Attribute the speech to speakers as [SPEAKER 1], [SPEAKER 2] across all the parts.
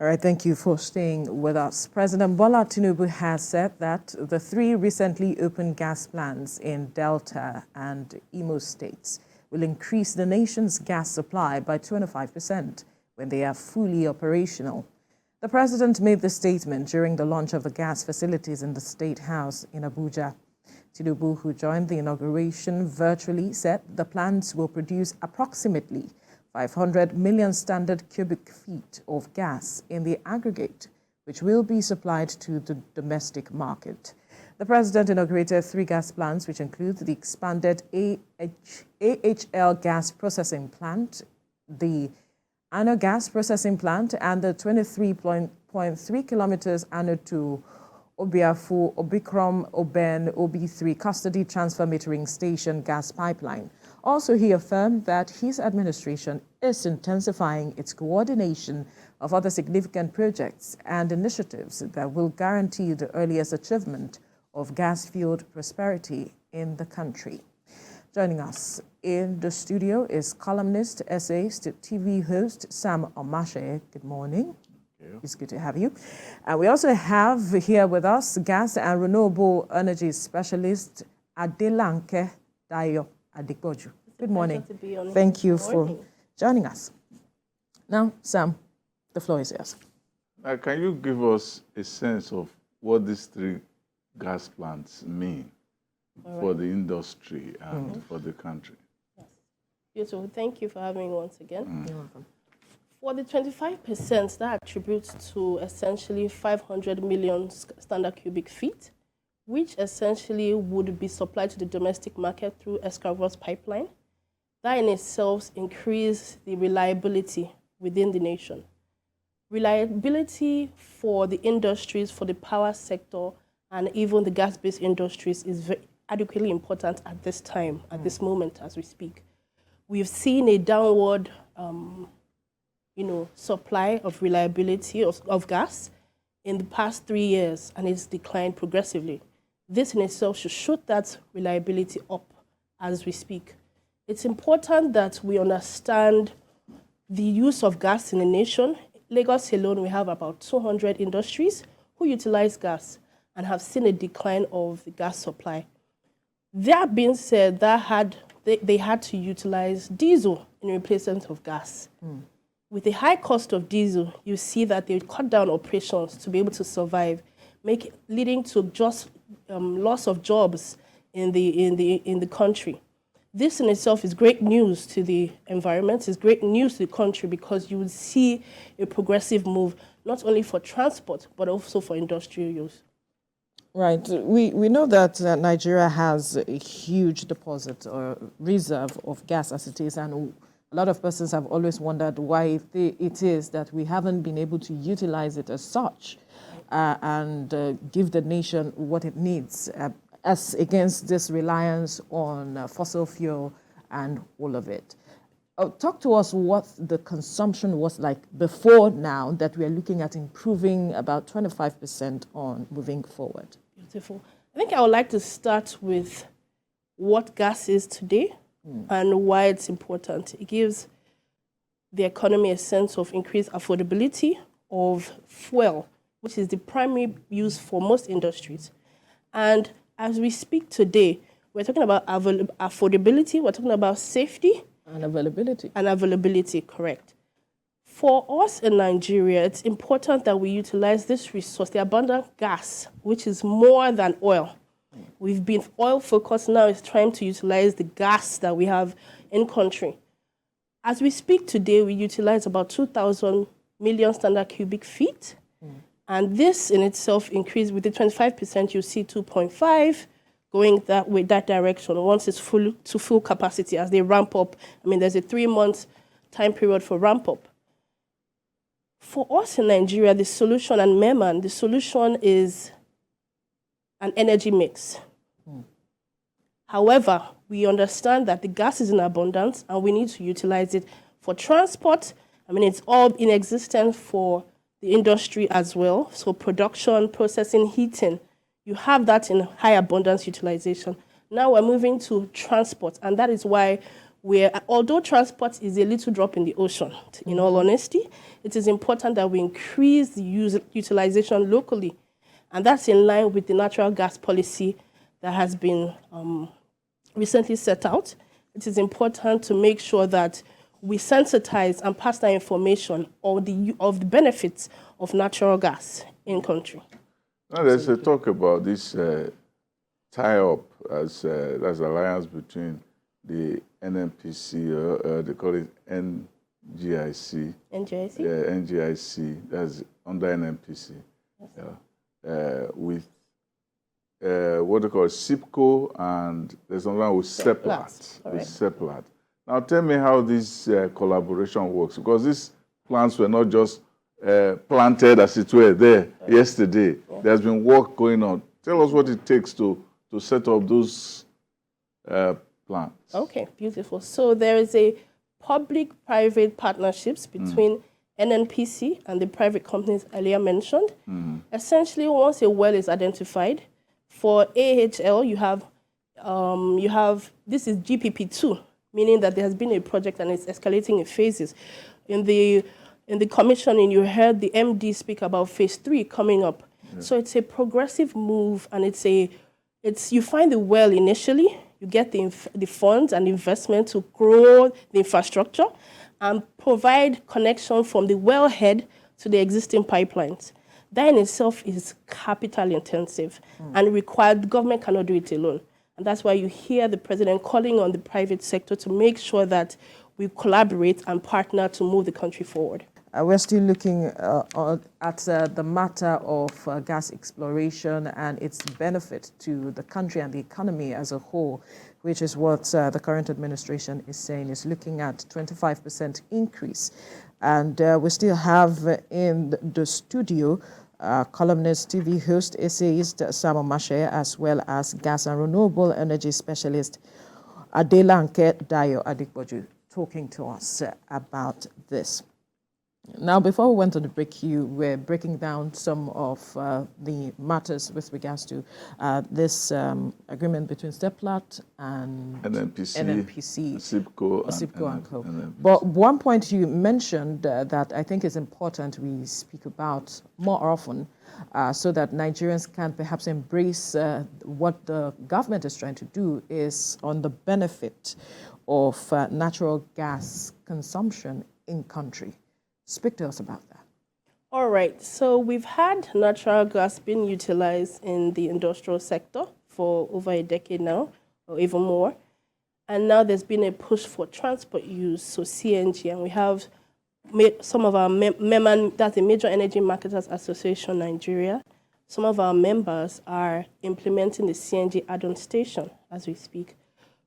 [SPEAKER 1] All right, thank you for staying with us. President Bola Tinubu has said that the 3 recently opened gas plants in Delta and Imo states will increase the nation's gas supply by 25% when they are fully operational. The president made the statement during the launch of the gas facilities in the State House in Abuja. Tinubu, who joined the inauguration virtually, said the plants will produce approximately 500 million standard cubic feet of gas in the aggregate, which will be supplied to the domestic market. The president inaugurated 3 gas plants, which include the expanded AHL Gas Processing Plant, the ANOH Gas Processing Plant, and the 23.3 kilometers ANOH to Obiafu-Obrikom-Oben OB3 custody transfer metering station gas pipeline. Also, he affirmed that his administration is intensifying its coordination of other significant projects and initiatives that will guarantee the earliest achievement of gas-fueled prosperity in the country. Joining us in the studio is columnist, essayist, TV host Sam Omashe. Good morning. It's good to have you. And we also have here with us gas and renewable energy specialist Adelanke Dayo Adikboju. Good morning. Thank you for joining us. Now, Sam, the floor is yours.
[SPEAKER 2] Can you give us a sense of what these 3 gas plants mean for the industry and for the country?
[SPEAKER 3] Yes. Beautiful. Thank you for having me once again. You're welcome. For the 25%, that attributes to essentially 500 million standard cubic feet, which essentially would be supplied to the domestic market through Escravos pipeline. That in itself increases the reliability within the nation. Reliability for the industries, for the power sector, and even the gas-based industries is very adequately important at this time, at this moment as we speak. We've seen a downward supply of reliability of gas in the past 3 years, and it's declined progressively. This in itself should shoot that reliability up as we speak. It's important that we understand the use of gas in the nation. Lagos alone, we have about 200 industries who utilize gas and have seen a decline of the gas supply. That being said, they had to utilize diesel in replacement of gas. With the high cost of diesel, you see that they cut down operations to be able to survive, leading to just loss of jobs in the country. This in itself is great news to the environment, is great news to the country, because you would see a progressive move, not only for transport, but also for industrial use.
[SPEAKER 1] Right. We know that Nigeria has a huge deposit or reserve of gas as it is, and a lot of persons have always wondered why it is that we haven't been able to utilize it as such and give the nation what it needs as against this reliance on fossil fuel and all of it. Talk to us what the consumption was like before now that we are looking at improving about 25% on moving forward.
[SPEAKER 3] Beautiful. I think I would like to start with what gas is today and why it's important. It gives the economy a sense of increased affordability of fuel, which is the primary use for most industries. And as we speak today, we're talking about affordability, we're talking about safety.
[SPEAKER 1] And availability.
[SPEAKER 3] And availability, correct. For us in Nigeria, it's important that we utilize this resource, the abundant gas, which is more than oil. We've been oil focused, now it's time to utilize the gas that we have in country. As we speak today, we utilize about 2,000 million standard cubic feet. And this in itself increased with the 25%, you see 2.5 going that direction once it's full capacity as they ramp up. I mean, there's a 3-month time period for ramp up. For us in Nigeria, the solution, and MEMAN, the solution is an energy mix. However, we understand that the gas is in abundance and we need to utilize it for transport. I mean, it's all in existence for the industry as well. So production, processing, heating, you have that in high abundance utilization. Now we're moving to transport, and that is why where, although transport is a little drop in the ocean, in all honesty, it is important that we increase the utilization locally. And that's in line with the natural gas policy that has been recently set out. It is important to make sure that we sensitize and pass that information of the benefits of natural gas in country.
[SPEAKER 2] Now there's a talk about this tie-up as that's alliance between the NNPC, they call it NGIC.
[SPEAKER 3] NGIC?
[SPEAKER 2] Yeah, NGIC, that's under NNPC. Yes. With what they call SIPCO, and there's another one with SEPLAT. With SEPLAT. Now tell me how this collaboration works, because these plants were not just planted, as it were, there yesterday. Yeah. There's been work going on. Tell us what it takes to set up those plants.
[SPEAKER 3] Okay, beautiful. So there is a public-private partnerships between NNPC and the private companies earlier mentioned. Essentially, once a well is identified, for AHL, you have this is GPP2, meaning that there has been a project and it's escalating in phases. In the commissioning, you heard the MD speak about phase 3 coming up. Yeah. So it's a progressive move, and you find the well initially, you get the funds and investment to grow the infrastructure and provide connection from the wellhead to the existing pipelines. That in itself is capital intensive and required. Government cannot do it alone. And that's why you hear the president calling on the private sector to make sure that we collaborate and partner to move the country forward.
[SPEAKER 1] We're still looking at the matter of gas exploration and its benefit to the country and the economy as a whole, which is what the current administration is saying, is looking at 25% increase. And we still have in the studio columnist, TV host, essayist Samo Mashe, as well as gas and renewable energy specialist Adelanke Dayo Adikboju, talking to us about this. Now, before we went on the break, you were breaking down some of the matters with regards to this agreement between SEPLAT and NNPC,
[SPEAKER 2] SIPCO
[SPEAKER 1] and Co. But one point you mentioned that I think is important we speak about more often, so that Nigerians can perhaps embrace what the government is trying to do, is on the benefit of natural gas consumption in country. Speak to us about that.
[SPEAKER 3] All right. So we've had natural gas being utilized in the industrial sector for over a decade now, or even more. And now there's been a push for transport use, so CNG. And we have some of our members, that's the Major Energy Marketers Association Nigeria. Some of our members are implementing the CNG add-on station as we speak.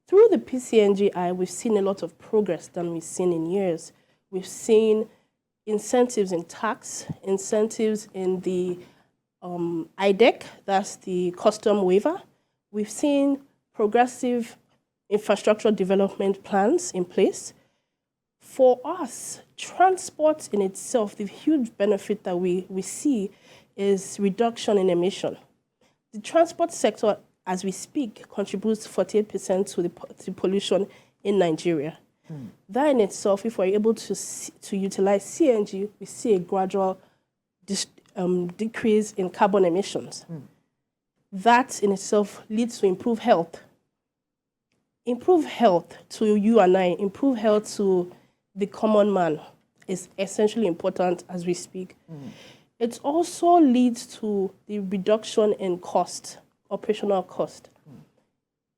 [SPEAKER 3] Through the PCNGI, we've seen a lot of progress than we've seen in years. We've seen incentives in tax, incentives in the IDEC, that's the custom waiver. We've seen progressive infrastructure development plans in place. For us, transport in itself, the huge benefit that we see is reduction in emission. The transport sector, as we speak, contributes 48% to the pollution in Nigeria. That in itself, if we're able to utilize CNG, we see a gradual decrease in carbon emissions. That in itself leads to improved health. Improve health to you and I, improve health to the common man is essentially important as we speak. It also leads to the reduction in cost, operational cost.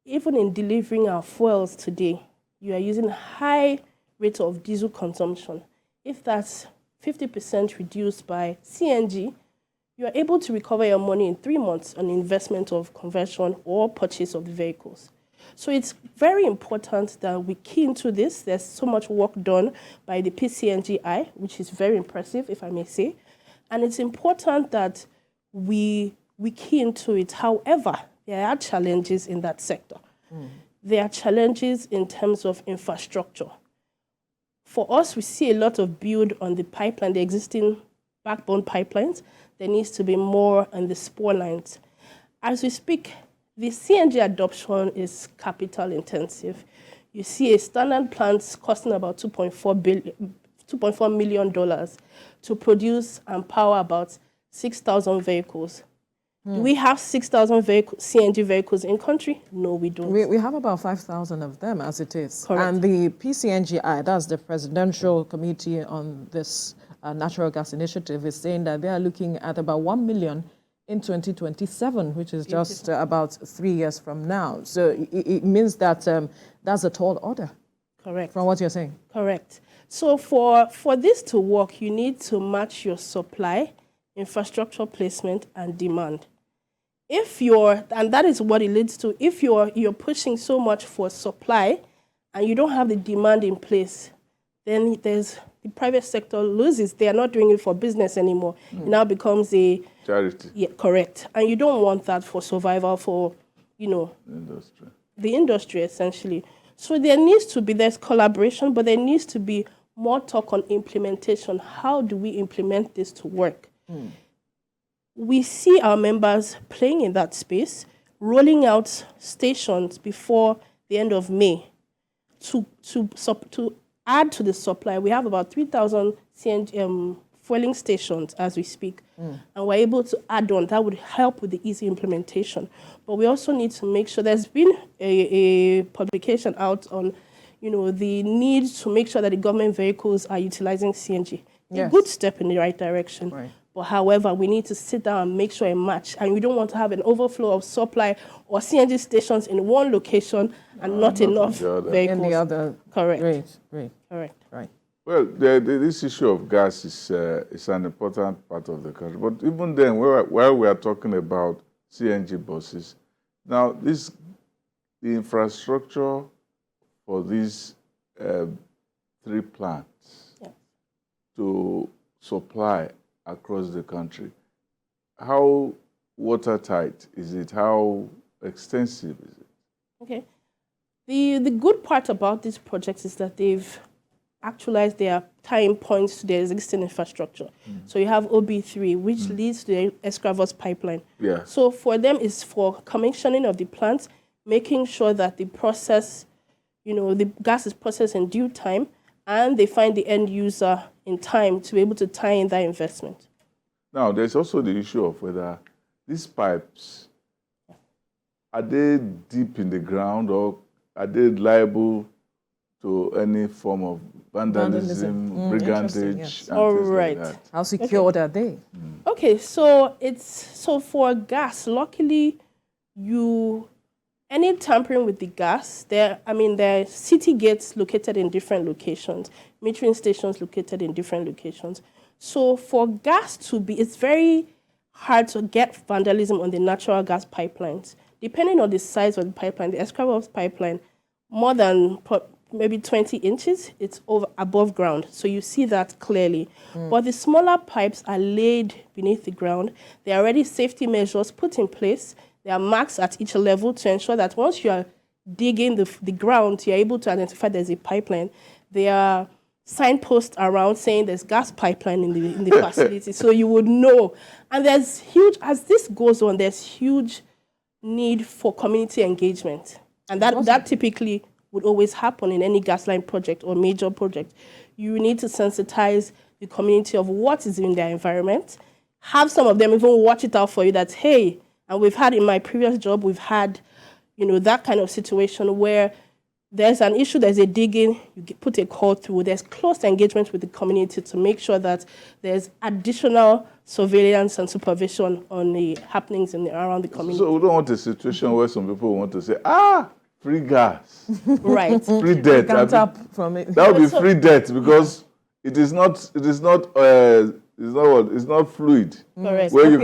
[SPEAKER 3] Even in delivering our fuels today, you are using high rate of diesel consumption. If that's 50% reduced by CNG, you are able to recover your money in 3 months on investment of conversion or purchase of the vehicles. So it's very important that we key into this. There's so much work done by the PCNGI, which is very impressive, if I may say. And it's important that we key into it. However, there are challenges in that sector. There are challenges in terms of infrastructure. For us, we see a lot of build on the pipeline, the existing backbone pipelines. There needs to be more on the spur lines. As we speak, the CNG adoption is capital intensive. you see a standard plant costing about $2.4 million to produce and power about 6,000 vehicles. Do we have 6,000 CNG vehicles in country? No, we don't.
[SPEAKER 1] We have about 5,000 of them as it is.
[SPEAKER 3] Correct.
[SPEAKER 1] And the PCNGI, that's the Presidential Committee on this Natural Gas Initiative, is saying that they are looking at about 1 million in 2027, which is just about 3 years from now. So it means that that's a tall order.
[SPEAKER 3] Correct.
[SPEAKER 1] From what you're saying.
[SPEAKER 3] Correct. So for this to work, you need to match your supply, infrastructure placement, and demand. And that is what it leads to, if you're pushing so much for supply and you don't have the demand in place, then the private sector loses. They are not doing it for business anymore. It now becomes a
[SPEAKER 2] charity.
[SPEAKER 3] Yeah, correct. And you don't want that for survival for, the industry essentially. So there's collaboration, but there needs to be more talk on implementation. How do we implement this to work? We see our members playing in that space, rolling out stations before the end of May to add to the supply. We have about 3,000 fueling stations as we speak, and we're able to add on. That would help with the easy implementation. But we also need to make sure there's been a publication out on, the need to make sure that the government vehicles are utilizing CNG.
[SPEAKER 1] Yes.
[SPEAKER 3] A good step in the right direction.
[SPEAKER 1] Right.
[SPEAKER 3] But however, we need to sit down and make sure a match. And we don't want to have an overflow of supply or CNG stations in one location and not enough vehicles.
[SPEAKER 1] In the other.
[SPEAKER 3] Correct.
[SPEAKER 1] Great.
[SPEAKER 3] Correct.
[SPEAKER 1] Right.
[SPEAKER 2] Well, this issue of gas is an important part of the country. But even then, while we are talking about CNG buses, now the infrastructure for these 3 plants to supply across the country, how watertight is it? How extensive is it?
[SPEAKER 3] Okay. The good part about these projects is that they've actualized their tying points to their existing infrastructure. So you have OB3, which leads to the Escravos pipeline.
[SPEAKER 2] Yeah.
[SPEAKER 3] So for them, it's for commissioning of the plants, making sure that the process, the gas is processed in due time, and they find the end user in time to be able to tie in that investment.
[SPEAKER 2] Now, there's also the issue of whether these pipes, are they deep in the ground or are they liable to any form of vandalism, brigandage, and
[SPEAKER 3] All
[SPEAKER 2] things
[SPEAKER 3] right.
[SPEAKER 2] like that?
[SPEAKER 1] How secured are they?
[SPEAKER 3] Okay, so for gas, luckily, any tampering with the gas, there are city gates located in different locations, metering stations located in different locations. So for gas it's very hard to get vandalism on the natural gas pipelines. Depending on the size of the pipeline, the Escravos pipeline, more than maybe 20 inches, it's above ground. So you see that clearly. But the smaller pipes are laid beneath the ground. There are already safety measures put in place. There are marks at each level to ensure that once you are digging the ground, you're able to identify there's a pipeline. There are signposts around saying there's gas pipeline in the facility, so you would know. And as this goes on, there's huge need for community engagement. And that typically would always happen in any gas line project or major project. You need to sensitize the community of what is in their environment. Have some of them even watch it out for you that, hey, and we've had in my previous job, we've had, that kind of situation where there's an issue, there's a digging, you put a call through, there's close engagement with the community to make sure that there's additional surveillance and supervision on the happenings around the community.
[SPEAKER 2] So we don't want a situation where some people want to say, free gas.
[SPEAKER 3] Right.
[SPEAKER 2] Free debt.
[SPEAKER 1] Can't tap from it.
[SPEAKER 2] That would be free debt because it's not fluid.
[SPEAKER 3] Correct.
[SPEAKER 2] Where you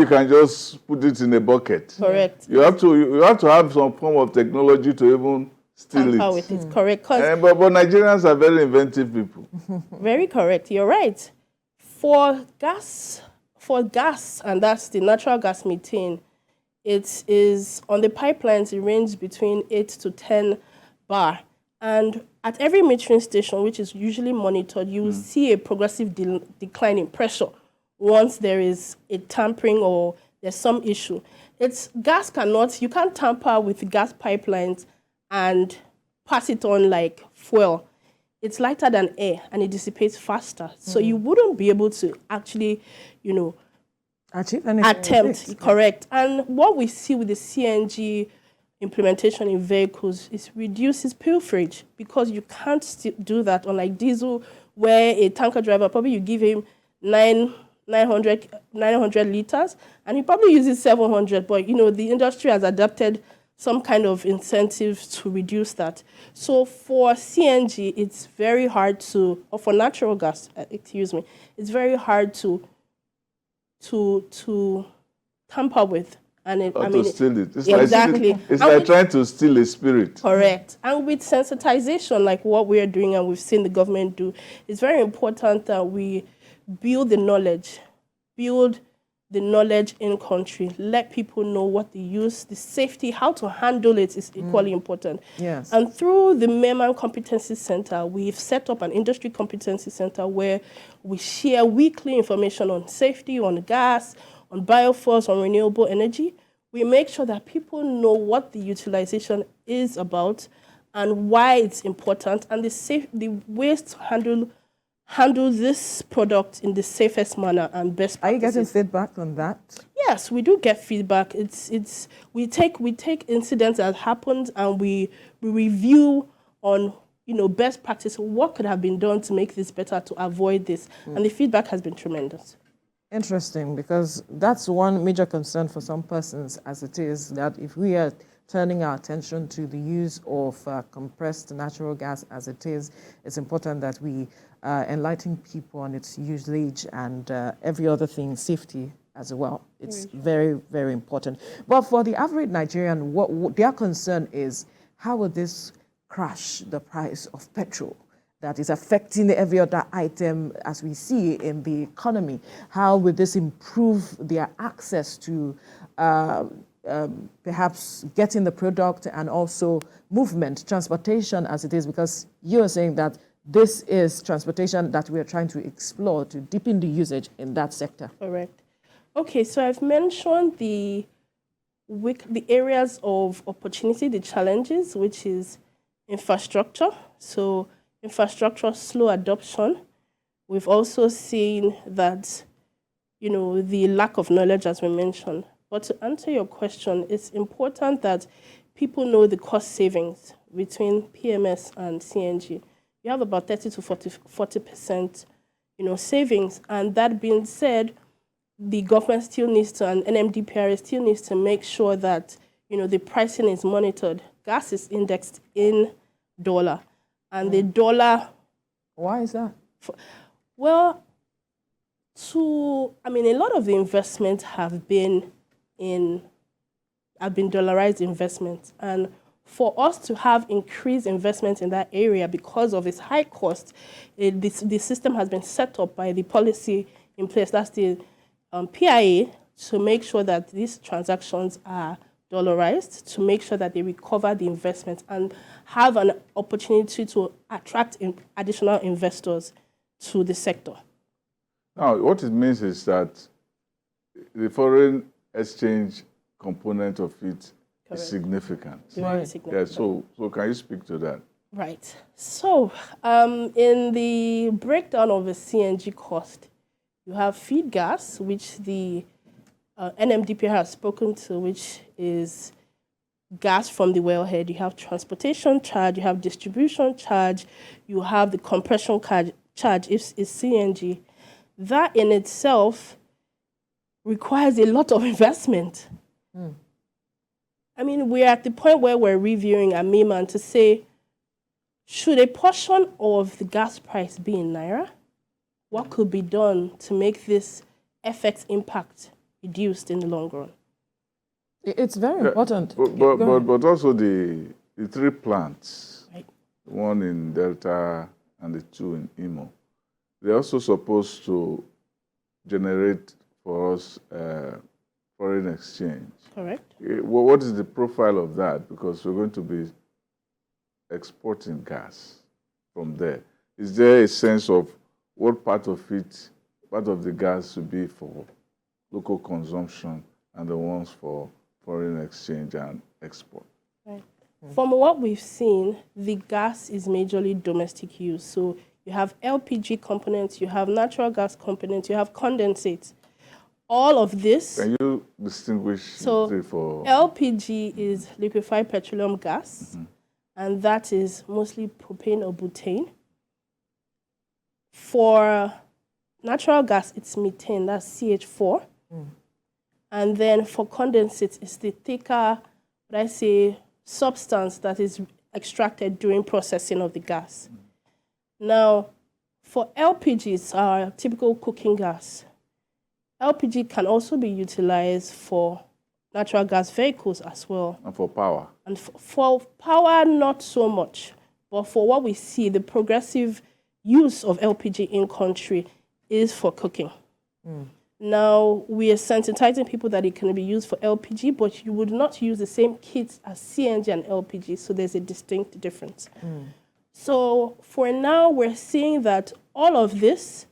[SPEAKER 2] can just put it in a bucket.
[SPEAKER 3] Correct.
[SPEAKER 2] You have to have some form of technology to even steal
[SPEAKER 3] Tamper
[SPEAKER 2] it.
[SPEAKER 3] with it. Correct.
[SPEAKER 2] But Nigerians are very inventive people.
[SPEAKER 3] Very correct. You're right. For gas, and that's the natural gas methane, it is on the pipelines, it ranges between 8 to 10 bar. And at every metering station, which is usually monitored, you will see a progressive decline in pressure once there is a tampering or there's some issue. You can't tamper with gas pipelines and pass it on like fuel. It's lighter than air and it dissipates faster. So you wouldn't be able to actually,
[SPEAKER 1] achieve anything.
[SPEAKER 3] Attempt, correct. And what we see with the CNG implementation in vehicles is reduces pilferage, because you can't do that unlike diesel, where a tanker driver, probably you give him 900 liters and he probably uses 700, but the industry has adapted some kind of incentives to reduce that. So for CNG, it's very hard to, or for natural gas, it's very hard to tamper with. And
[SPEAKER 2] to steal it. It's
[SPEAKER 3] exactly.
[SPEAKER 2] It's like trying to steal a spirit.
[SPEAKER 3] Correct. And with sensitization, like what we're doing and we've seen the government do, it's very important that we build the knowledge in country, let people know what they use, the safety, how to handle it is equally important.
[SPEAKER 1] Yes.
[SPEAKER 3] And through the Memang Competency Center, we've set up an industry competency center where we share weekly information on safety, on gas, on biofuels, on renewable energy. We make sure that people know what the utilization is about and why it's important, and the ways to handle this product in the safest manner and best practices.
[SPEAKER 1] Are you getting feedback on that?
[SPEAKER 3] Yes, we do get feedback. We take incidents that happened and we review on best practice, what could have been done to make this better, to avoid this, and the feedback has been tremendous.
[SPEAKER 1] Interesting, because that's one major concern for some persons, as it is that if we are turning our attention to the use of compressed natural gas as it is, it's important that we enlighten people on its usage and every other thing, safety as well. It's very, very important. But for the average Nigerian, what their concern is, how will this crash the price of petrol that is affecting every other item as we see in the economy? How will this improve their access to perhaps getting the product and also movement, transportation as it is? Because you're saying that this is transportation that we are trying to explore to deepen the usage in that sector.
[SPEAKER 3] Correct. Okay, so I've mentioned the areas of opportunity, the challenges, which is infrastructure. So infrastructure, slow adoption. We've also seen that, the lack of knowledge, as we mentioned. But to answer your question, it's important that people know the cost savings between PMS and CNG. You have about 30 to 40%, savings. And that being said, the government still needs to, and NMDPRA still needs to make sure that, the pricing is monitored. Gas is indexed in dollar. And the dollar...
[SPEAKER 1] Why is that?
[SPEAKER 3] A lot of the investments have been dollarized investments. And for us to have increased investment in that area because of its high cost, the system has been set up by the policy in place, that's the PIA, to make sure that these transactions are dollarized, to make sure that they recover the investment and have an opportunity to attract additional investors to the sector.
[SPEAKER 2] Now, what it means is that the foreign exchange component of it is significant.
[SPEAKER 3] Very significant.
[SPEAKER 2] Yeah, so can you speak to that?
[SPEAKER 3] Right. So, in the breakdown of the CNG cost, you have feed gas, which the NMDPRA has spoken to, which is gas from the wellhead. You have transportation charge, you have distribution charge, you have the compression charge, if it's CNG. That in itself requires a lot of investment. We're at the point where we're reviewing a MEMAN to say, should a portion of the gas price be in Naira? What could be done to make this FX impact reduced in the long run?
[SPEAKER 1] It's very important.
[SPEAKER 2] But also the three plants,
[SPEAKER 3] right,
[SPEAKER 2] one in Delta and the two in Imo, they're also supposed to generate for us foreign exchange.
[SPEAKER 3] Correct.
[SPEAKER 2] What is the profile of that? Because we're going to be exporting gas from there. Is there a sense of what part of the gas should be for local consumption and the ones for foreign exchange and export?
[SPEAKER 3] Right. From what we've seen, the gas is majorly domestic use. So you have LPG components, you have natural gas components, you have condensates. All of this.
[SPEAKER 2] Can you distinguish
[SPEAKER 3] So
[SPEAKER 2] for
[SPEAKER 3] LPG is liquefied petroleum gas, and that is mostly propane or butane. For natural gas, it's methane, that's CH4. And then for condensates, it's the thicker, substance that is extracted during processing of the gas. Now, for LPG, it's our typical cooking gas. LPG can also be utilized for natural gas vehicles as well.
[SPEAKER 2] and for power?
[SPEAKER 3] And for power, not so much. But for what we see, the progressive use of LPG in country is for cooking. Now, we are sensitizing people that it can be used for LPG, but you would not use the same kits as CNG and LPG, so there's a distinct difference. So for now, we're seeing that all of this,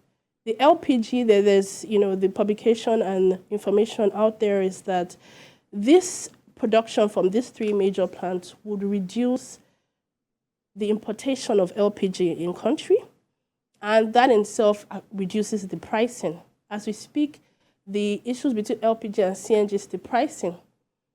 [SPEAKER 3] the LPG, there's, the publication and information out there is that this production from these three major plants would reduce the importation of LPG in country, and that in itself reduces the pricing. As we speak, the issues between LPG and CNG is the pricing.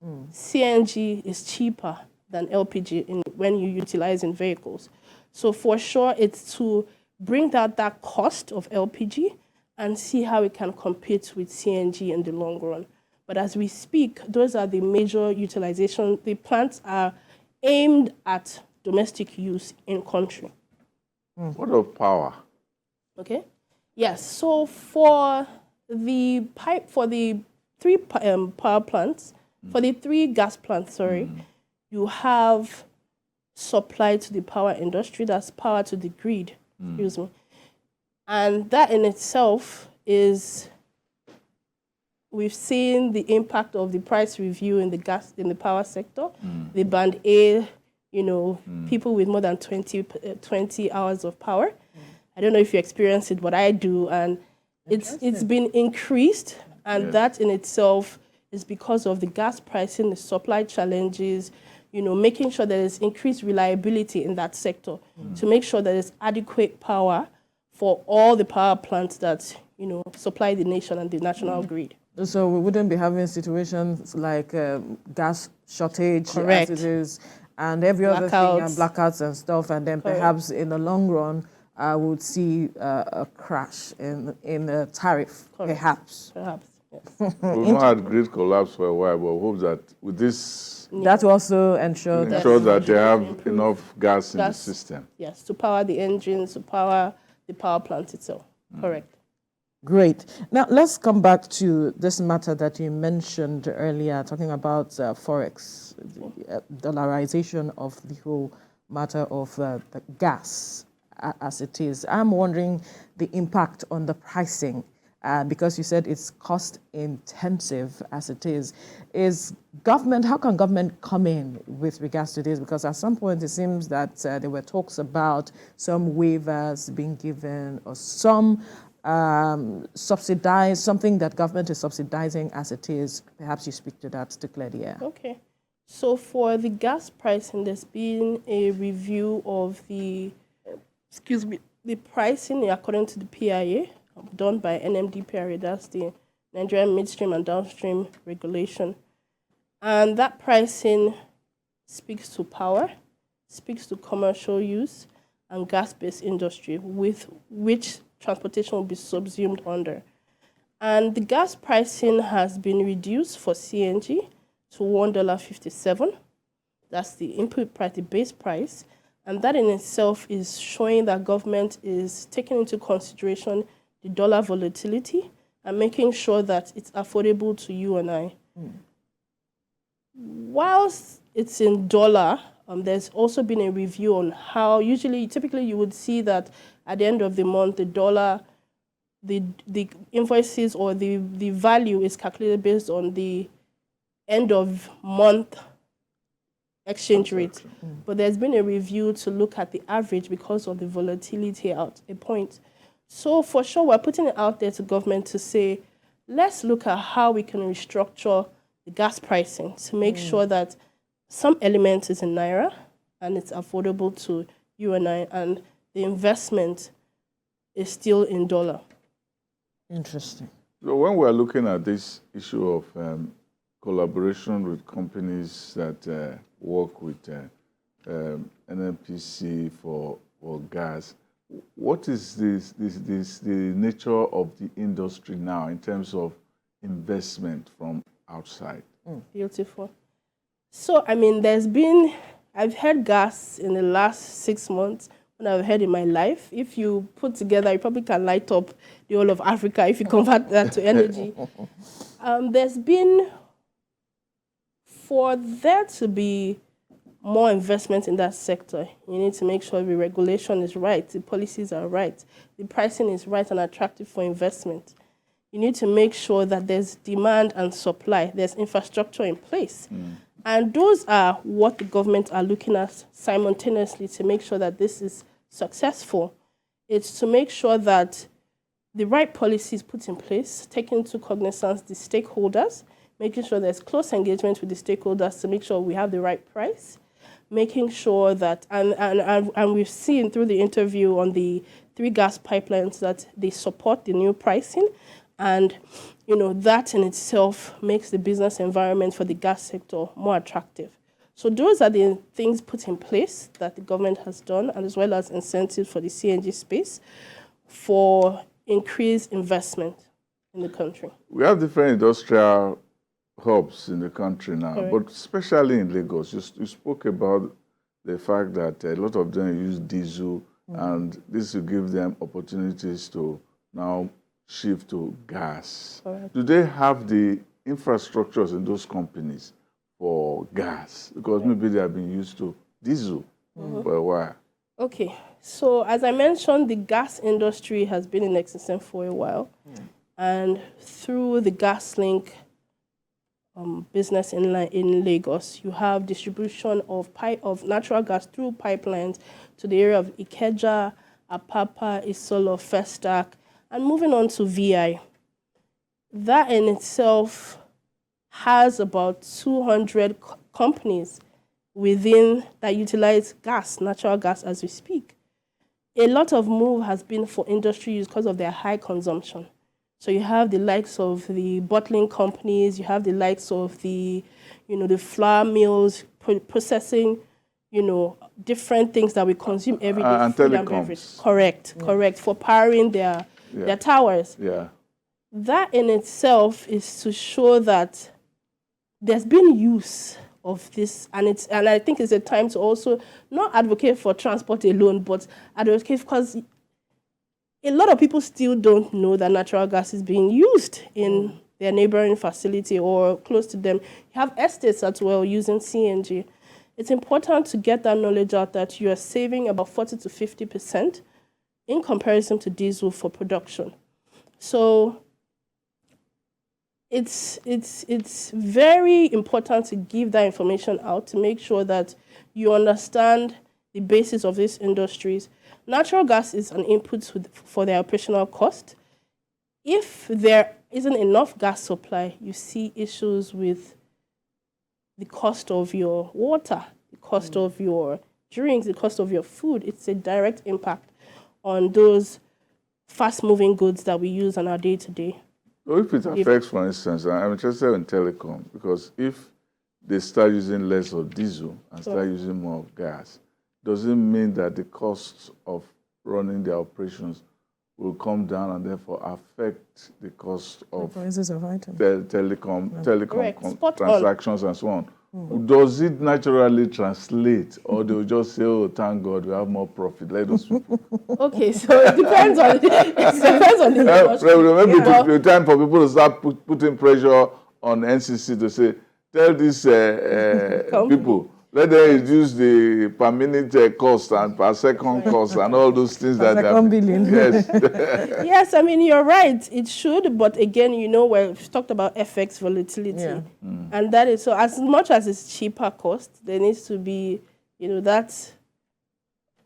[SPEAKER 3] CNG is cheaper than LPG when you utilize in vehicles. So for sure, it's to bring down that cost of LPG and see how it can compete with CNG in the long run. But as we speak, those are the major utilization. The plants are aimed at domestic use in country.
[SPEAKER 2] What of power?
[SPEAKER 3] Okay. Yes. So for the three power plants, for the three gas plants, you have supply to the power industry. That's power to the grid. Excuse me. And that in itself is, we've seen the impact of the price review in the power sector. The band A, people with more than 20 hours of power. I don't know if you experience it, but I do, and it's been increased, and that in itself is because of the gas pricing, the supply challenges, making sure there is increased reliability in that sector to make sure there is adequate power for all the power plants that supply the nation and the national grid.
[SPEAKER 1] So we wouldn't be having situations like gas shortage
[SPEAKER 3] Correct.
[SPEAKER 1] as it is, and every other thing, and blackouts and stuff, and then perhaps in the long run, I would see a crash in the tariff, perhaps.
[SPEAKER 3] Perhaps, yes.
[SPEAKER 2] We've not had grid collapse for a while, but we hope that with this,
[SPEAKER 1] that will also ensure
[SPEAKER 2] that they have enough gas in the system.
[SPEAKER 3] Yes, to power the engines, to power the power plant itself. Correct.
[SPEAKER 1] Great. Now, let's come back to this matter that you mentioned earlier, talking about Forex, the dollarization of the whole matter of the gas as it is. I'm wondering the impact on the pricing, because you said it's cost intensive as it is. How can government come in with regards to this? Because at some point it seems that there were talks about some waivers being given or some subsidize, something that government is subsidizing as it is. Perhaps you speak to that to clear the air.
[SPEAKER 3] Okay. So for the gas pricing, there's been a review of the pricing according to the PIA done by NMDPRA, that's the Nigerian Midstream and Downstream Regulation. And that pricing speaks to power, speaks to commercial use, and gas-based industry, with which transportation will be subsumed under. And the gas pricing has been reduced for CNG to $1.57. That's the input price, the base price. And that in itself is showing that government is taking into consideration the dollar volatility and making sure that it's affordable to you and I. Whilst it's in dollar, there's also been a review on how typically you would see that at the end of the month, the dollar, the invoices or the value is calculated based on the end of month exchange rate. But there's been a review to look at the average because of the volatility at a point. So for sure, we're putting it out there to government to say, let's look at how we can restructure the gas pricing to make sure that some elements is in Naira, and it's affordable to you and I, and the investment is still in dollar.
[SPEAKER 1] Interesting.
[SPEAKER 2] So when we're looking at this issue of collaboration with companies that work with NNPC for gas, what is the nature of the industry now in terms of investment from outside?
[SPEAKER 3] Beautiful. So, I mean, I've had gas in the last 6 months when I've had in my life. If you put together, you probably can light up the whole of Africa if you convert that to energy. There's been, for there to be more investment in that sector, you need to make sure the regulation is right, the policies are right, the pricing is right and attractive for investment. You need to make sure that there's demand and supply, there's infrastructure in place. And those are what the government are looking at simultaneously to make sure that this is successful. It's to make sure that the right policy is put in place, taking into cognizance the stakeholders, making sure there's close engagement with the stakeholders to make sure we have the right price, making sure that, and we've seen through the interview on the 3 gas pipelines that they support the new pricing, and that in itself makes the business environment for the gas sector more attractive. So those are the things put in place that the government has done, and as well as incentives for the CNG space for increased investment in the country.
[SPEAKER 2] We have different industrial hubs in the country now,
[SPEAKER 3] Correct.
[SPEAKER 2] but especially in Lagos. You spoke about the fact that a lot of them use diesel, and this will give them opportunities to now shift to gas.
[SPEAKER 3] Correct.
[SPEAKER 2] Do they have the infrastructures in those companies for gas? Because maybe they have been used to diesel for a while.
[SPEAKER 3] Okay, so as I mentioned, the gas industry has been in existence for a while, and through the gas link business in Lagos, you have distribution of natural gas through pipelines to the area of Ikeja, Apapa, Isolo, Festac, and moving on to VI. That in itself has about 200 companies within that utilize gas, natural gas as we speak. A lot of move has been for industry use because of their high consumption. So you have the likes of the bottling companies, you have the likes of the flour mills processing, different things that we consume every day.
[SPEAKER 2] And
[SPEAKER 3] food
[SPEAKER 2] telecoms.
[SPEAKER 3] and beverage. Correct, for powering their towers.
[SPEAKER 2] Yeah.
[SPEAKER 3] That in itself is to show that there's been use of this, and I think it's a time to also not advocate for transport alone, but advocate, because a lot of people still don't know that natural gas is being used in their neighboring facility or close to them. You have estates as well using CNG. It's important to get that knowledge out that you are saving about 40 to 50% in comparison to diesel for production. So it's very important to give that information out to make sure that you understand the basis of these industries. Natural gas is an input for their operational cost. If there isn't enough gas supply, you see issues with the cost of your water, the cost of your drinks, the cost of your food. It's a direct impact on those fast-moving goods that we use on our day-to-day.
[SPEAKER 2] So if it affects, for instance, I'm interested in telecom, because if they start using less of diesel and start using more of gas, does it mean that the costs of running their operations will come down and therefore affect the cost of
[SPEAKER 1] prices of items,
[SPEAKER 2] telecom
[SPEAKER 3] Spot
[SPEAKER 2] transactions and so on? Does it naturally translate, or they will just say, "Oh, thank God, we have more profit"? Let us.
[SPEAKER 3] Okay, so it depends on the industry.
[SPEAKER 2] Maybe the time for people to start putting pressure on NCC to say, "Tell these people, let them reduce the per minute cost and per second cost and all those things that they have." Yes.
[SPEAKER 3] Yes, I mean, you're right. It should, but again, we've talked about FX volatility. And that is, so as much as it's cheaper cost, there needs to be,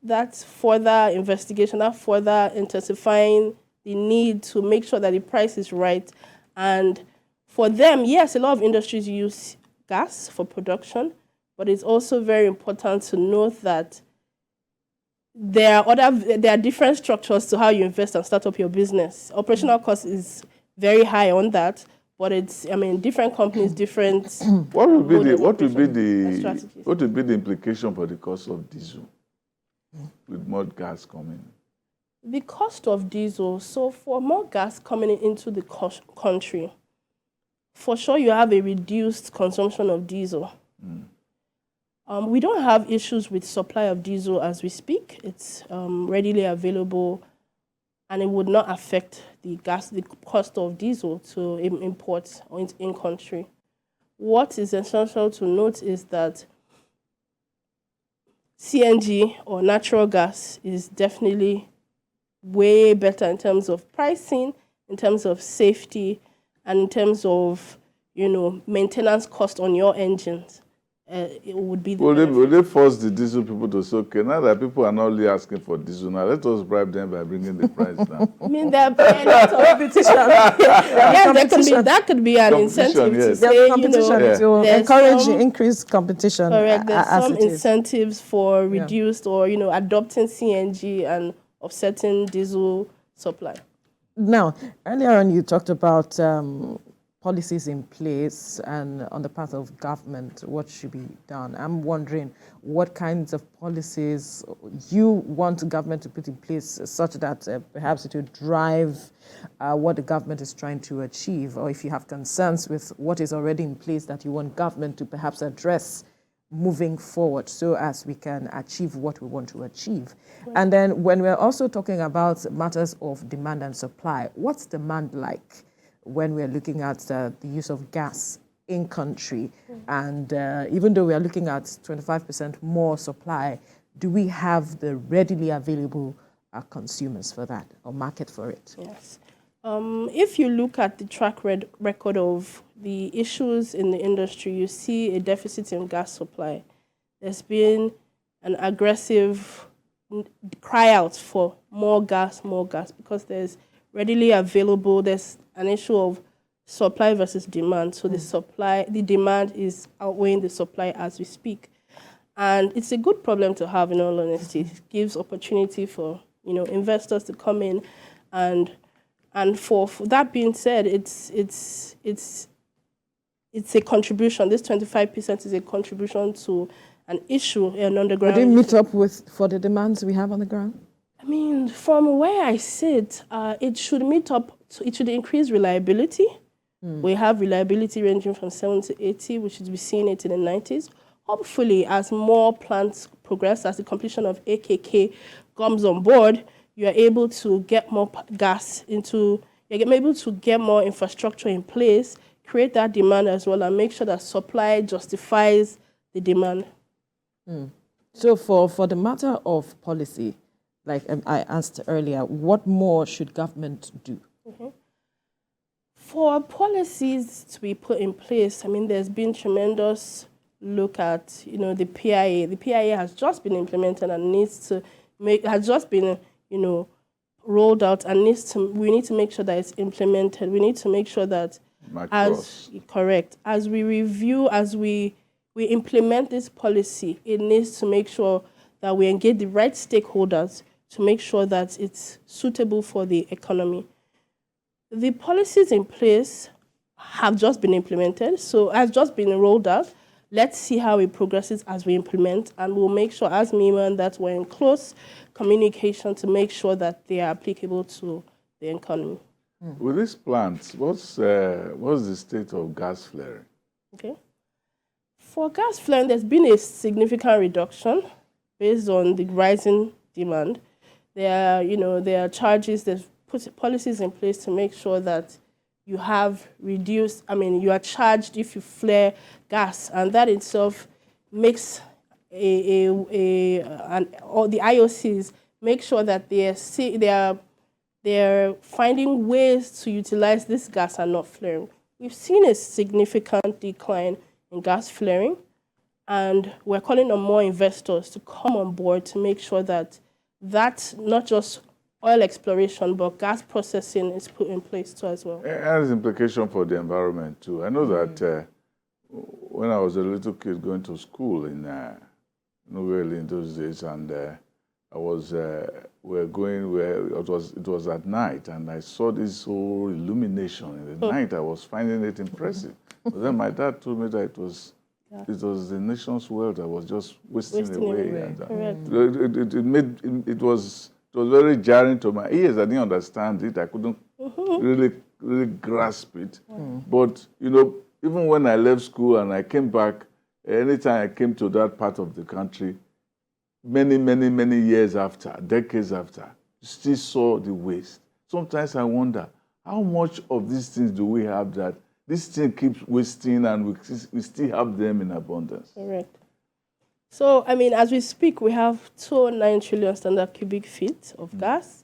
[SPEAKER 3] that's further investigation, that further intensifying the need to make sure that the price is right. And for them, yes, a lot of industries use gas for production, But it's also very important to note that there are different structures to how you invest and start up your business. Operational cost is very high on that, but different companies, different.
[SPEAKER 2] What would be the implication for the cost of diesel with more gas coming?
[SPEAKER 3] The cost of diesel. So for more gas coming into the country, for sure you have a reduced consumption of diesel. We don't have issues with supply of diesel as we speak. It's readily available, and it would not affect the cost of diesel to import in country. What is essential to note is that CNG or natural gas is definitely way better in terms of pricing, in terms of safety, and in terms of maintenance cost on your engines. It would be.
[SPEAKER 2] Will they force the diesel people to say, okay, now that people are not really asking for diesel, now let us bribe them by bringing the price down?
[SPEAKER 3] I mean, there are a lot of competition. Yes, that could be an incentive to say,
[SPEAKER 1] to encourage increased competition.
[SPEAKER 3] Correct. There's some incentives for reduced or adopting CNG and offsetting diesel supply.
[SPEAKER 1] Now, earlier on, you talked about policies in place and on the part of government, what should be done. I'm wondering what kinds of policies you want government to put in place such that perhaps it will drive what the government is trying to achieve, or if you have concerns with what is already in place that you want government to perhaps address moving forward so as we can achieve what we want to achieve. Right. And then when we're also talking about matters of demand and supply, what's demand like when we're looking at the use of gas in country? And even though we are looking at 25% more supply, do we have the readily available consumers for that or market for it?
[SPEAKER 3] Yes. If you look at the track record of the issues in the industry, you see a deficit in gas supply. There's been an aggressive cry out for more gas, because there's readily available, there's an issue of supply versus demand. So the demand is outweighing the supply as we speak. And it's a good problem to have, in all honesty. It gives opportunity for, investors to come in, and for that being said, it's a contribution. This 25% is a contribution to an issue, an underground.
[SPEAKER 1] Would it meet up for the demands we have on the ground?
[SPEAKER 3] I mean, from where I sit, it should meet up. It should increase reliability. We have reliability ranging from 70 to 80, which should be seeing it in the 90s. Hopefully, as more plants progress, as the completion of AKK comes on board, you are able to get more gas into, you're able to get more infrastructure in place, create that demand as well, and make sure that supply justifies the demand.
[SPEAKER 1] So for the matter of policy, like I asked earlier, what more should government do?
[SPEAKER 3] For policies to be put in place, I mean, there's been tremendous look at, the PIA. The PIA has just been implemented and has just been, rolled out, and we need to make sure that it's implemented. We need to make sure that as we review, as we implement this policy, it needs to make sure that we engage the right stakeholders to make sure that it's suitable for the economy. The policies in place have just been implemented, so has just been rolled out. Let's see how it progresses as we implement, and we'll make sure as MIMA that we're in close communication to make sure that they are applicable to the economy.
[SPEAKER 2] With these plants, what's the state of gas flaring?
[SPEAKER 3] Okay. For gas flaring, there's been a significant reduction based on the rising demand. There are charges, there's policies in place to make sure that you have reduced, you are charged if you flare gas, and that itself makes the IOCs make sure that they're finding ways to utilize this gas and not flaring. We've seen a significant decline in gas flaring, and we're calling on more investors to come on board to make sure that not just oil exploration, but gas processing is put in place too as well.
[SPEAKER 2] It has implication for the environment too. I know that when I was a little kid going to school in Noweli in those days, and I was we're going where it was at night, and I saw this whole illumination in the night. I was finding it impressive. But then my dad told me that it was the nation's wealth that was just wasting away. And,
[SPEAKER 3] Correct.
[SPEAKER 2] it was very jarring to my ears. I didn't understand it. I couldn't really grasp it. But you know, even when I left school and I came back, anytime I came to that part of the country, many years after, decades after, you still saw the waste. Sometimes I wonder, how much of these things do we have that this thing keeps wasting and we still have them in abundance?
[SPEAKER 3] Correct. So, I mean, as we speak, we have 209 trillion standard cubic feet of gas.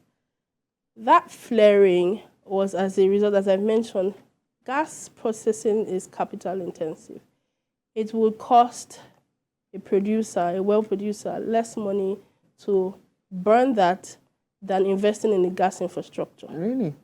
[SPEAKER 3] That flaring was as a result, as I've mentioned, gas processing is capital intensive. It will cost a well producer, less money to burn that than investing in the gas infrastructure.
[SPEAKER 1] Really?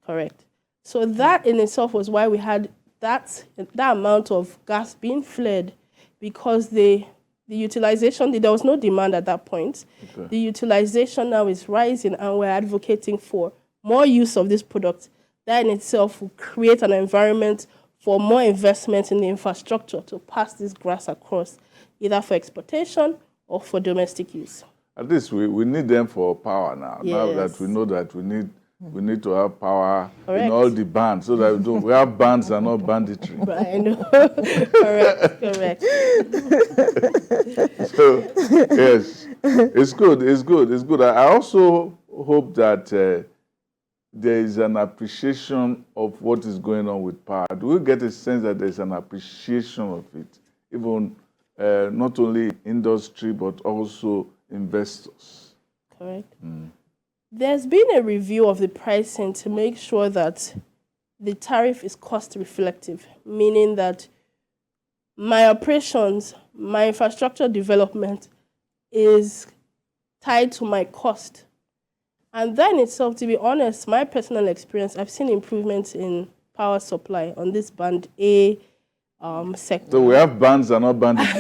[SPEAKER 3] Correct. So that in itself was why we had that amount of gas being flared, because the utilization, there was no demand at that point. Okay. The utilization now is rising, and we're advocating for more use of this product. That in itself will create an environment for more investment in the infrastructure to pass this gas across, either for exportation or for domestic use.
[SPEAKER 2] At least we need them for power now.
[SPEAKER 3] Yes.
[SPEAKER 2] Now that we know that we need to have power.
[SPEAKER 3] Correct.
[SPEAKER 2] In all the bands, so that we have bands and not banditry.
[SPEAKER 3] I know. Correct.
[SPEAKER 2] So, yes, it's good. I also hope that there is an appreciation of what is going on with power. Do we get a sense that there's an appreciation of it, even not only industry, but also investors?
[SPEAKER 3] Correct. There's been a review of the pricing to make sure that the tariff is cost reflective, meaning that my operations, my infrastructure development is tied to my cost. And then itself, to be honest, my personal experience, I've seen improvements in power supply on this band A sector.
[SPEAKER 2] So we have bands and not bandits.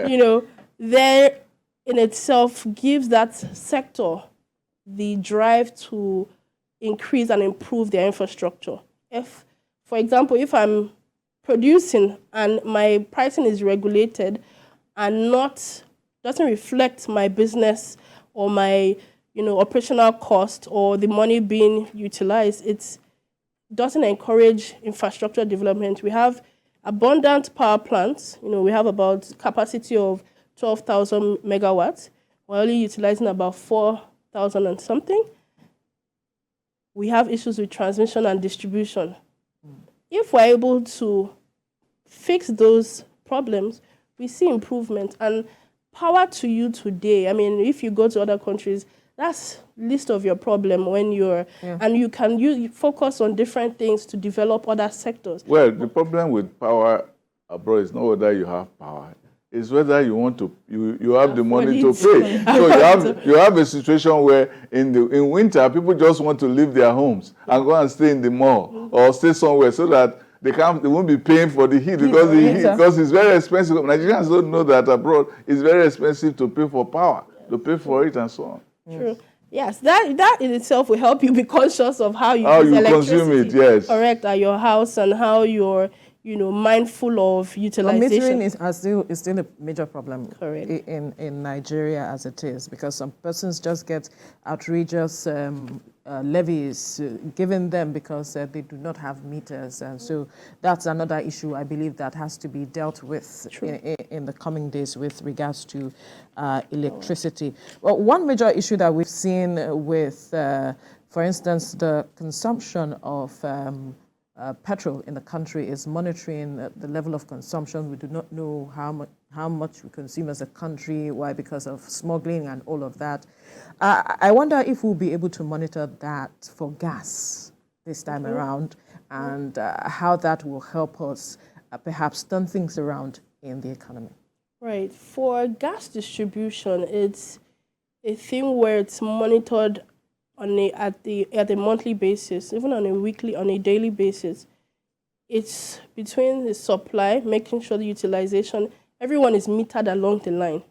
[SPEAKER 3] You know, there in itself gives that sector the drive to increase and improve their infrastructure. If, for example, if I'm producing and my pricing is regulated and doesn't reflect my business or my operational cost or the money being utilized, it doesn't encourage infrastructure development. We have abundant power plants. We have about capacity of 12,000 megawatts. We're only utilizing about 4,000 and something. We have issues with transmission and distribution. If we're able to fix those problems, we see improvement. And power to you today, I mean, if you go to other countries, that's least of your problem when you're, and you focus on different things to develop other sectors.
[SPEAKER 2] Well, the problem with power abroad is not whether you have power. It's whether you want to, you have the money to pay. So you have a situation where in winter, people just want to leave their homes and go and stay in the mall or stay somewhere so that they won't be paying for the heat because it's very expensive. Nigerians don't know that abroad it's very expensive to pay for power, to pay for it and so on.
[SPEAKER 3] True. Yes, that in itself will help you be conscious of how you
[SPEAKER 2] consume it. Yes,
[SPEAKER 3] correct, at your house, and how you're mindful of utilization.
[SPEAKER 1] Metering is still a major problem.
[SPEAKER 3] Correct.
[SPEAKER 1] in Nigeria as it is, because some persons just get outrageous levies given them because they do not have meters, and so that's another issue I believe that has to be dealt with in the coming days with regards to electricity. Well, one major issue that we've seen with, for instance, the consumption of petrol in the country is monitoring the level of consumption. We do not know how much we consume as a country. Why? Because of smuggling and all of that. I wonder if we'll be able to monitor that for gas this time around, and how that will help us perhaps turn things around in the economy. Right.
[SPEAKER 3] For gas distribution, it's a thing where it's monitored at a monthly basis, even on a weekly, on a daily basis. it's between the supply, making sure the utilization, everyone is metered along the line.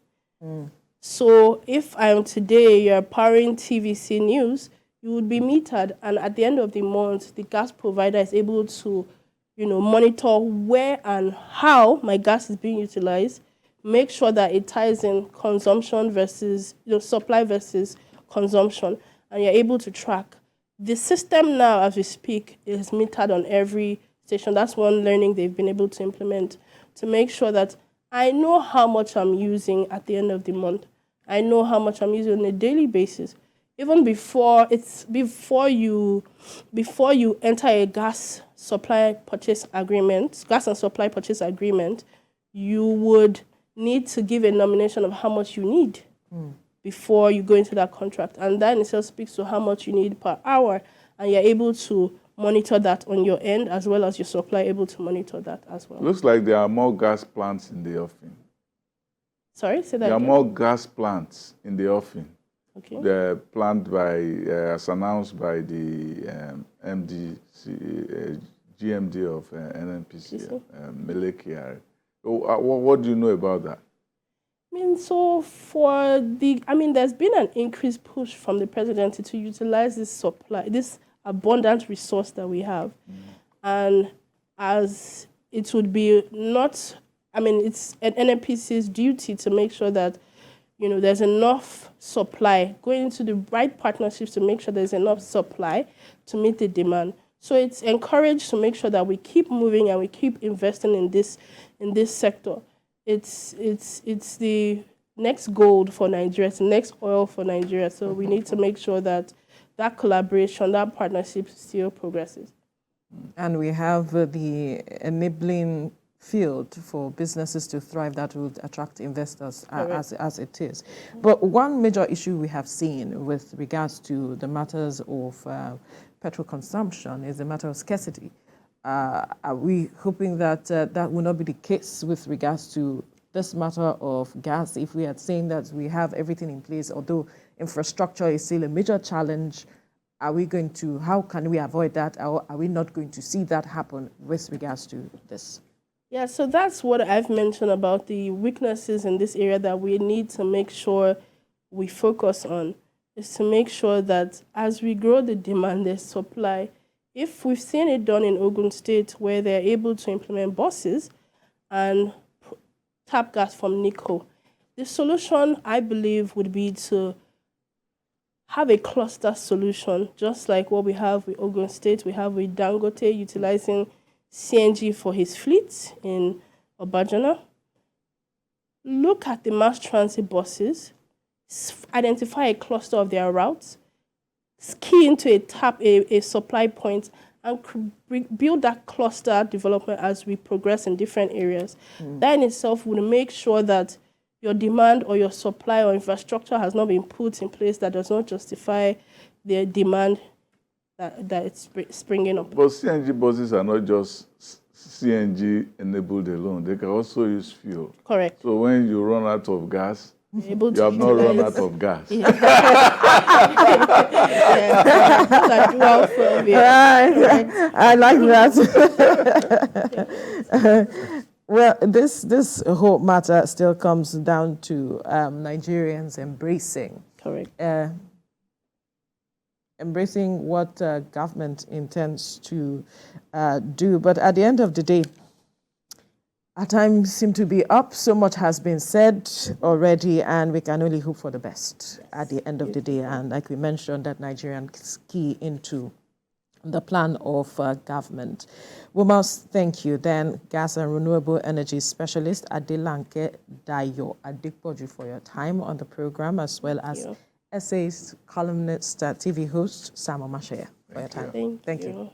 [SPEAKER 3] So if today you're powering TVC News, you would be metered, and at the end of the month, the gas provider is able to, monitor where and how my gas is being utilized, make sure that it ties in consumption versus, supply versus consumption, and you're able to track. The system now, as we speak, is metered on every station. That's one learning they've been able to implement to make sure that I know how much I'm using at the end of the month. I know how much I'm using on a daily basis. Even before you enter a gas and supply purchase agreement, you would need to give a nomination of how much you need before you go into that contract. And that in itself speaks to how much you need per hour. And you're able to monitor that on your end, as well as your supplier able to monitor that as well.
[SPEAKER 2] Looks like there are more gas plants in the offing.
[SPEAKER 3] Sorry, say that
[SPEAKER 2] There
[SPEAKER 3] again?
[SPEAKER 2] are more gas plants in the offing.
[SPEAKER 3] Okay.
[SPEAKER 2] They're planned by, as announced by the GMD of NNPC, Meleki. What do you know about that?
[SPEAKER 3] There's been an increased push from the presidency to utilize this abundant resource that we have. And as it would be it's an NNPC's duty to make sure that, there's enough supply, going into the right partnerships to make sure there's enough supply to meet the demand. So it's encouraged to make sure that we keep moving and we keep investing in this sector. It's the next gold for Nigeria, it's the next oil for Nigeria. So we need to make sure that collaboration, that partnership still progresses.
[SPEAKER 1] And we have the enabling field for businesses to thrive that would attract investors as it is. But one major issue we have seen with regards to the matters of petrol consumption is the matter of scarcity. Are we hoping that that will not be the case with regards to this matter of gas? If we had seen that we have everything in place, although infrastructure is still a major challenge, how can we avoid that? Or are we not going to see that happen with regards to this?
[SPEAKER 3] Yeah, so that's what I've mentioned about the weaknesses in this area that we need to make sure we focus on, is to make sure that as we grow the demand, there's supply. If we've seen it done in Ogun State, where they're able to implement buses and tap gas from NICO, the solution, I believe, would be to have a cluster solution, just like what we have with Ogun State. We have with Dangote utilizing CNG for his fleet in Abuja. Look at the mass transit buses, identify a cluster of their routes, key into a supply point, and build that cluster development as we progress in different areas. That in itself would make sure that your demand or your supply or infrastructure has not been put in place that does not justify the demand that it's springing up.
[SPEAKER 2] But CNG buses are not just CNG enabled alone. They can also use fuel.
[SPEAKER 3] Correct.
[SPEAKER 2] So when you run out of gas, you have not run out of gas.
[SPEAKER 1] I like that. Well, this whole matter still comes down to Nigerians embracing.
[SPEAKER 3] Correct.
[SPEAKER 1] Embracing what government intends to do. But at the end of the day, our time seems to be up. So much has been said already, and we can only hope for the best at the end of the day. And like we mentioned, that Nigerians key into the plan of government. We must thank you then, Gas and Renewable Energy Specialist Adelanke Dayo Adikpoju, for your time on the program, as well as essays, columnist, TV host Sam Omashaya, for your time.
[SPEAKER 3] Thank you.